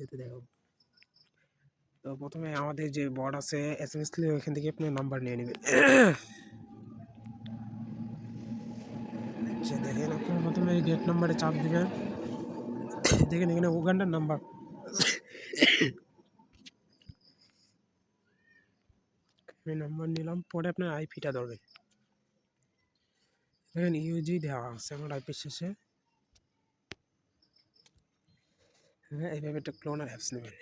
ভিডিওতে দেখাবো। তো প্রথমে আমাদের যে বট আছে SMS ওইখান থেকে আপনি নাম্বার নিয়ে নেবেন। দেখেন আপনি প্রথমে গেট নাম্বারে চাপ দেবেন, দেখেন এখানে উগান্ডার নাম্বার। আমি নাম্বার নিলাম, পরে আপনার আইপিটা ধরবেন। দেখেন ইউজি দেওয়া আছে আমার আইপির শেষে। হ্যাঁ, এইভাবে একটা ক্লোনার অ্যাপস নেবেন।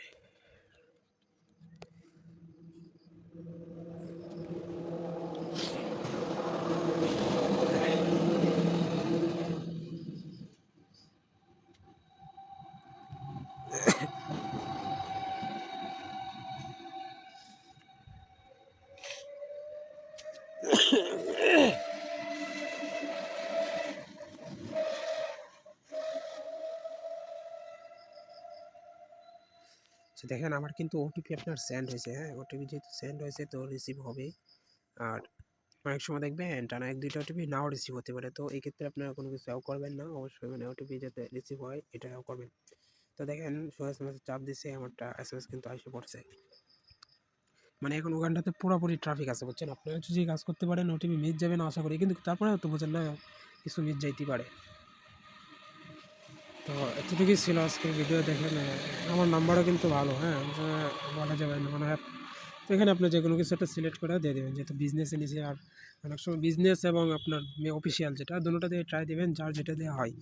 দেখেন আমার কিন্তু ওটিপি আপনার সেন্ড হয়েছে। হ্যাঁ, ওটিপি যেহেতু সেন্ড হয়েছে তো রিসিভ হবে। আর অনেক সময় দেখবেন টানা 1-2টা ওটিপি নাও রিসিভ হতে পারে, তো এই ক্ষেত্রে আপনারা কোনো কিছু করবেন না, অবশ্যই মানে ওটিপি যাতে রিসিভ হয় এটাও করবেন। তো দেখেন SMS চাপ দিছে, আমারটা SMS কিন্তু এসে পড়ছে। মানে এখন ওখানটাতে পুরোপুরি ট্রাফিক আছে, বুঝছেন। আপনারা যদি কাজ করতে পারেন ওটিপি মিস যাবে না আশা করি, কিন্তু তারপরেও তো বুঝেন না, কিছু মিস যাইতে পারে। তো এতটুকুই ছিল আজকের ভিডিও। দেখেন আমার নাম্বারও কিন্তু ভালো, হ্যাঁ, বলা যাবে না মানে। তো এখানে আপনি যে কোনো কিছু একটা সিলেক্ট করে দিয়ে দেবেন, যেহেতু বিজনেসে নিচে। আর অনেক সময় বিজনেস এবং আপনার অফিসিয়াল যেটা দুটোটা দিয়ে ট্রাই দেবেন, যার যেটা দিয়ে হয়।